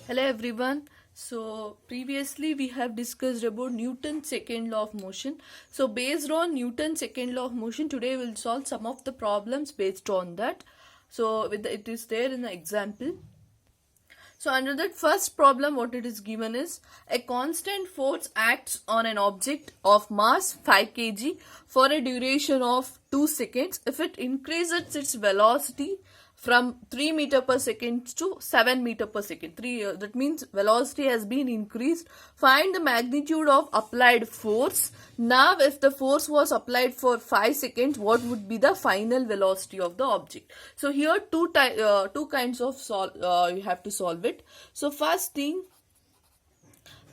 Hello everyone. So previously we have discussed about Newton's second law of motion. So based on Newton's second law of motion, today we'll solve some of the problems based on that. So it is there in the example. So under that first problem, what it is given is a constant force acts on an object of mass 5 kg for a duration of 2 seconds. If it increases its velocity from 3 meter per second to 7 meter per second, that means velocity has been increased. Find the magnitude of applied force. Now if the force was applied for 5 seconds, what would be the final velocity of the object? So here two kinds of you have to solve it. So first thing,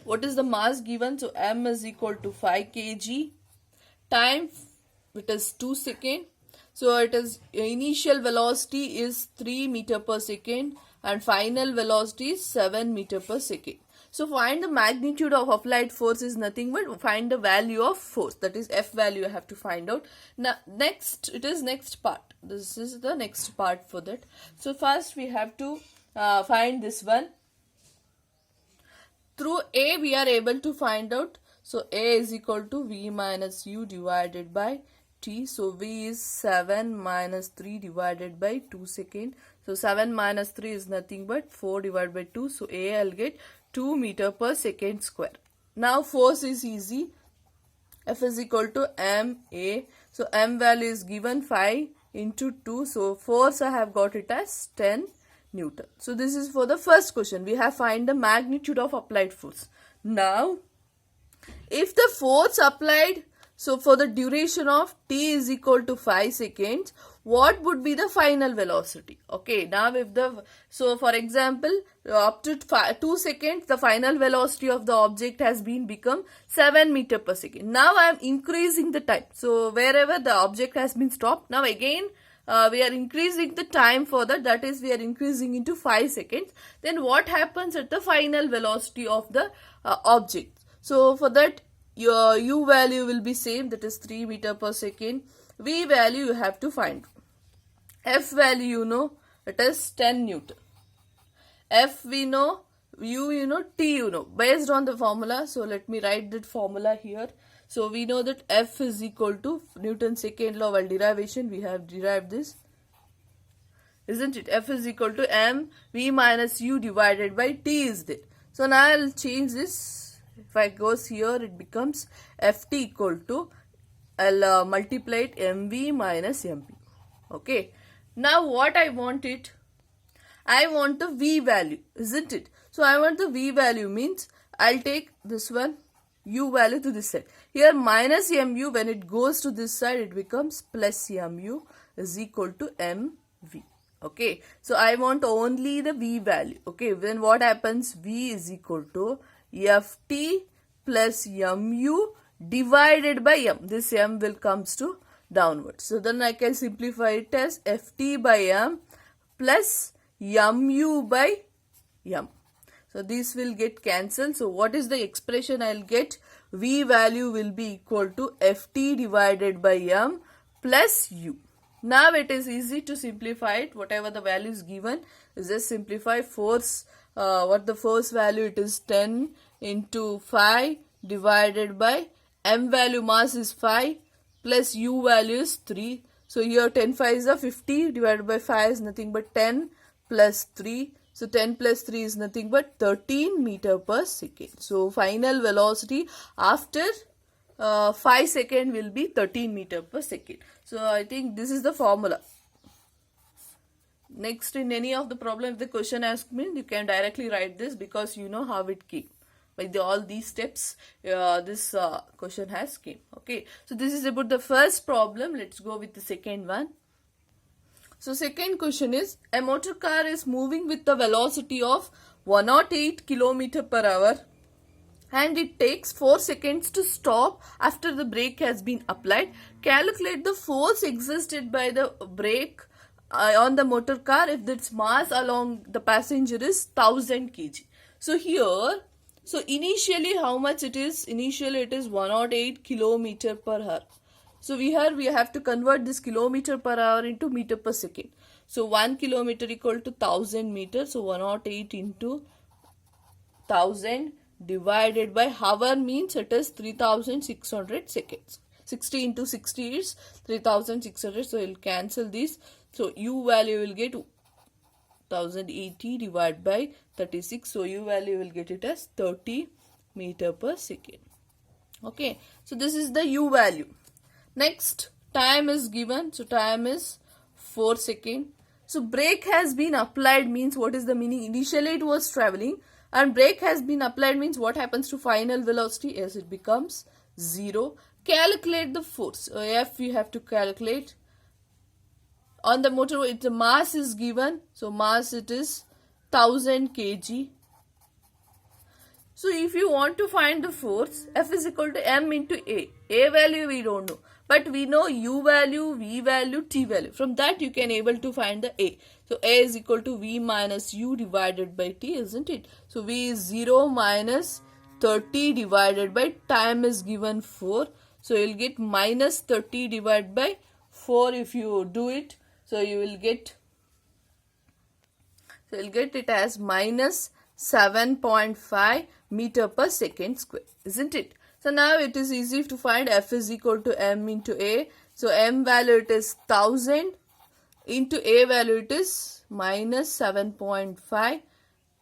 what is the mass given? So m is equal to 5 kg, time it is 2 seconds. So it is initial velocity is 3 meter per second and final velocity is 7 meter per second. So find the magnitude of applied force is nothing but find the value of force, that is F value I have to find out. Now next, it is next part. This is the next part for that. So first we have to find this one. Through A we are able to find out. So A is equal to V minus U divided by T. So V is 7 minus 3 divided by 2 second. So 7 minus 3 is nothing but 4 divided by 2. So A I'll get 2 meter per second square. Now force is easy. F is equal to MA. So M value is given 5 into 2. So force I have got it as 10 Newton. So this is for the first question. We have find the magnitude of applied force. Now if the force applied, so for the duration of t is equal to 5 seconds, what would be the final velocity? Okay, now if the, so for example, up to 2 seconds, the final velocity of the object has been become 7 meter per second. Now I am increasing the time. So wherever the object has been stopped, now again we are increasing the time for that is we are increasing into 5 seconds. Then what happens at the final velocity of the object? So for that, your U value will be same, that is 3 meter per second. V value you have to find. F value you know, it is 10 Newton. F we know, U you know, T you know, based on the formula. So let me write that formula here. So we know that F is equal to Newton's second law while derivation. We have derived this, isn't it? F is equal to M V minus U divided by T is there. So now I'll change this. If I goes here, it becomes Ft equal to, I'll multiply it Mv minus Mp. Okay. Now what I want it? I want the V value, isn't it? So I want the V value means I'll take this one, U value to this side. Here minus Mu, when it goes to this side, it becomes plus Mu is equal to Mv. Okay. So I want only the V value. Okay. Then what happens? V is equal to Ft plus Mu divided by M. This M will comes to downwards. So then I can simplify it as Ft by M plus Mu by M. So this will get cancelled. So what is the expression I'll get? V value will be equal to Ft divided by M plus U. Now it is easy to simplify it. Whatever the value is given, is just simplify force. What the force value, it is 10 into 5 divided by M value, mass is 5 plus U value is 3. So here 10 5 is a 50 divided by 5 is nothing but 10 plus 3. So 10 plus 3 is nothing but 13 meter per second. So final velocity after 5 seconds will be 13 meter per second. So I think this is the formula. Next, in any of the problem, if the question asks me, you can directly write this because you know how it came. By all these steps, this question has came. Okay. So this is about the first problem. Let's go with the second one. So second question is, a motor car is moving with the velocity of 108 km per hour and it takes 4 seconds to stop after the brake has been applied. Calculate the force exerted by the brake on the motor car if its mass along the passenger is 1000 kg. So here, so initially how much it is? Initially it is 108 km per hour. So we have to convert this kilometer per hour into meter per second. So 1 kilometer equal to 1000 meters. So 108 into 1000 divided by hour means it is 3600 seconds. 60 into 60 is 3600, so you'll cancel this. So u value will get 1080 divided by 36, so u value will get it as 30 meter per second. Okay, so this is the u value. Next, time is given, so time is 4 seconds. So brake has been applied means what is the meaning? Initially it was traveling, and brake has been applied means what happens to final velocity? Yes, it becomes 0. Calculate the force. So F we have to calculate. On the motorway, the mass is given. So mass it is 1000 kg. So if you want to find the force, F is equal to m into A. A value we don't know, but we know U value, V value, T value. From that you can able to find the A. So A is equal to V minus U divided by T, isn't it? So V is 0 minus 30 divided by time is given 4. So you will get minus 30 divided by 4 if you do it. So you will get, so you'll get it as minus 7.5 meter per second square, isn't it? So now it is easy to find. F is equal to m into A. So m value it is 1000 into A value it is minus 7.5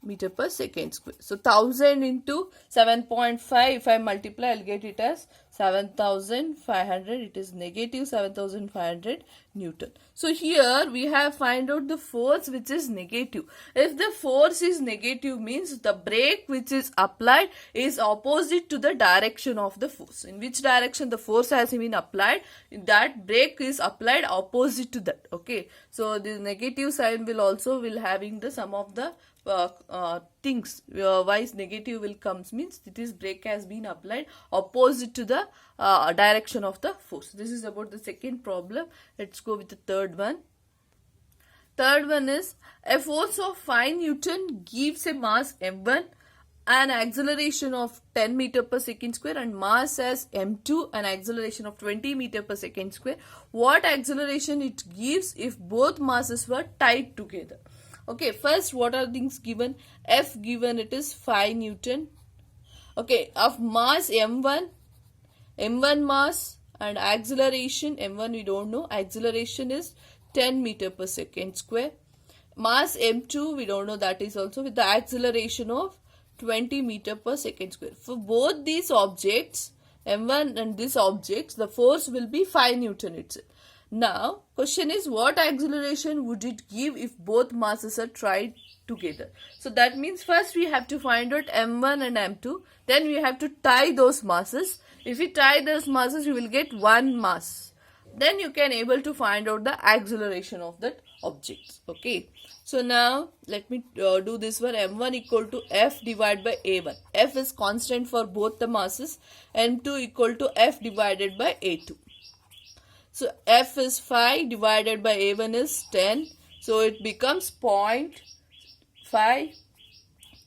meter per second square. So 1000 into 7.5, if I multiply, I'll get it as 7500. It is negative 7500 Newton. So here we have find out the force which is negative. If the force is negative means the brake which is applied is opposite to the direction of the force. In which direction the force has been applied, that brake is applied opposite to that. Okay. So the negative sign will also having the sum of the things why negative will comes means it is brake has been applied opposite to the direction of the force. This is about the second problem. Let's go with the third one. Third one is a force of 5 Newton gives a mass m1 an acceleration of 10 meter per second square and mass as m2 an acceleration of 20 meter per second square. What acceleration it gives if both masses were tied together? Okay, first what are things given? F given it is 5 Newton. Okay, of mass m1 mass and acceleration m1 we don't know, acceleration is 10 meter per second square. Mass m2 we don't know, that is also with the acceleration of 20 meter per second square. For both these objects m1 and this objects the force will be 5 Newton itself. Now, question is what acceleration would it give if both masses are tied together? So that means first we have to find out m1 and m2. Then we have to tie those masses. If we tie those masses, you will get one mass. Then you can able to find out the acceleration of that object. Okay. So now let me do this one. m1 equal to F divided by a1. F is constant for both the masses. m2 equal to F divided by a2. So F is 5 divided by A1 is 10. So it becomes 0.5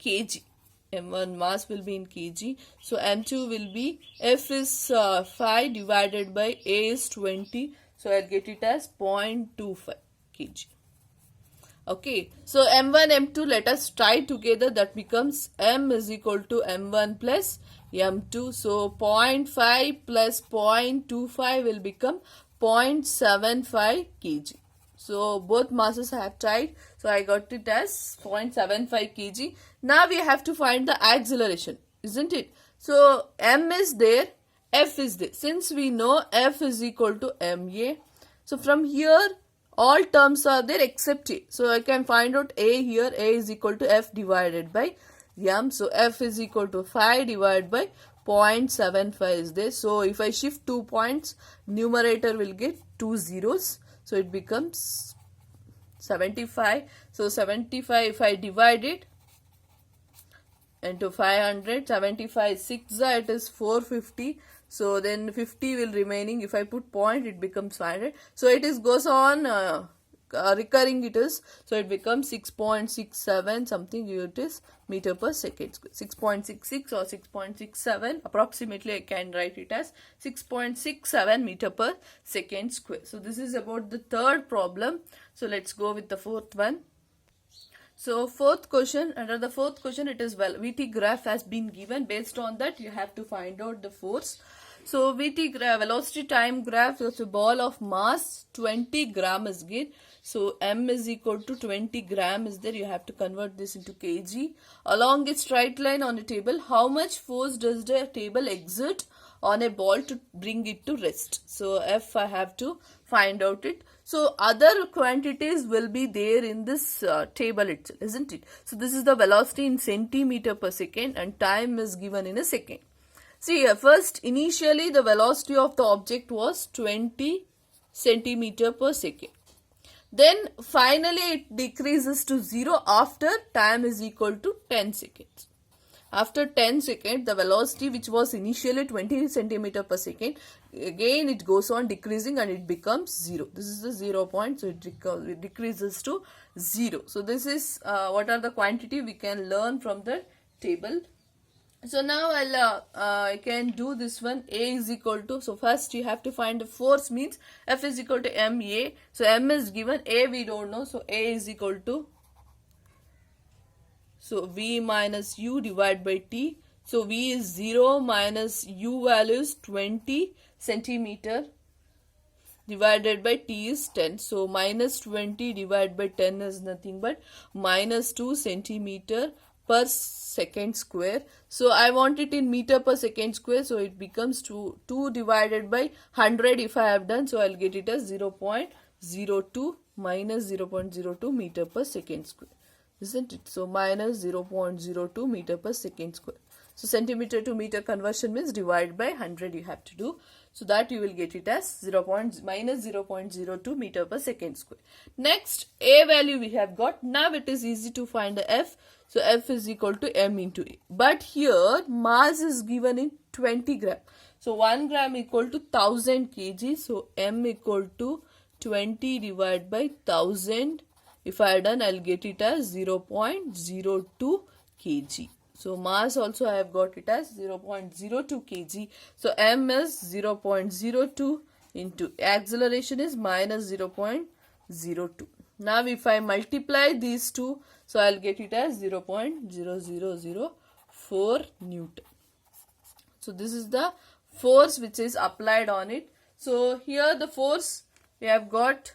kg. M1 mass will be in kg. So M2 will be, F is 5 divided by A is 20. So I'll get it as 0.25 kg. Okay. So M1, M2 let us try together. That becomes M is equal to M1 plus M2. So 0.5 plus 0.25 will become 0.75 kg. So both masses have tied. So I got it as 0.75 kg. Now we have to find the acceleration, isn't it? So m is there, F is there. Since we know F is equal to ma, so from here all terms are there except a. So I can find out a here. A is equal to F divided by m. So F is equal to 5 divided by 0.75 is there. So if I shift 2 points, numerator will get 2 zeros. So it becomes 75. So 75 if I divide it into 500, 75 6 it is 450. So then 50 will remaining. If I put point, it becomes 500. So it is goes on recurring it is. So it becomes 6.67 something it is meter per second square. 6.66 or 6.67 approximately I can write it as 6.67 meter per second square. So this is about the third problem. So let's go with the fourth one. So fourth question, under the fourth question, it is VT graph has been given. Based on that, you have to find out the force. So VT graph, velocity time graph, so ball of mass 20 gram is given. So m is equal to 20 gram is there. You have to convert this into kg. Along a straight line on a table, how much force does the table exert on a ball to bring it to rest? So F, I have to find out it. So other quantities will be there in this table itself, isn't it? So this is the velocity in centimeter per second and time is given in a second. See here, first initially the velocity of the object was 20 centimeter per second. Then finally it decreases to 0 after time is equal to 10 seconds. After 10 seconds, the velocity which was initially 20 centimeter per second, again it goes on decreasing and it becomes 0. This is the 0 point, so it decreases to 0. So this is what are the quantity we can learn from the table. So now I can do this one. A is equal to, so first you have to find the force, means F is equal to ma. So m is given, A we don't know, so A is equal to, so V minus U divided by T. So V is 0 minus U value is 20 centimeter divided by T is 10. So minus 20 divided by 10 is nothing but minus 2 centimeter per second square. So I want it in meter per second square. So it becomes 2 divided by 100 if I have done. So I'll get it as 0.02 minus 0.02 meter per second square. Isn't it? So minus 0.02 meter per second square. So centimeter to meter conversion means divide by 100 you have to do. So that you will get it as minus 0.02 meter per second square. Next, A value we have got. Now it is easy to find the F. So F is equal to m into A. But here mass is given in 20 gram. So 1 gram equal to 1000 kg. So m equal to 20 divided by 1000. If I done, I'll get it as 0.02 kg. So mass also I have got it as 0.02 kg. So m is 0.02 into acceleration is minus 0.02. Now if I multiply these two, so I'll get it as 0.0004 Newton. So this is the force which is applied on it. So here the force we have got.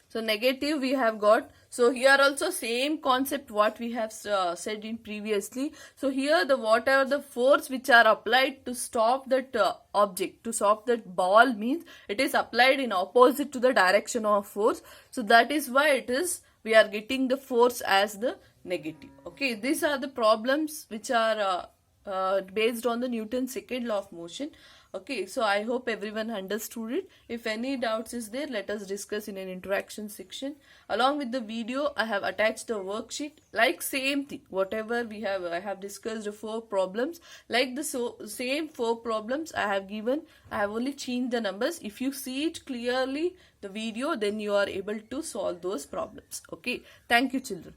So negative we have got. So here also same concept what we have said in previously. So here the whatever the force which are applied to stop that object, to stop that ball, means it is applied in opposite to the direction of force. So that is why it is, we are getting the force as the negative. Okay, these are the problems which are based on the Newton's second law of motion. Okay, so I hope everyone understood it. If any doubts is there, let us discuss in an interaction section. Along with the video, I have attached the worksheet. Like same thing, whatever we have, I have discussed 4 problems. Like the same 4 problems I have given, I have only changed the numbers. If you see it clearly, the video, then you are able to solve those problems. Okay, thank you children.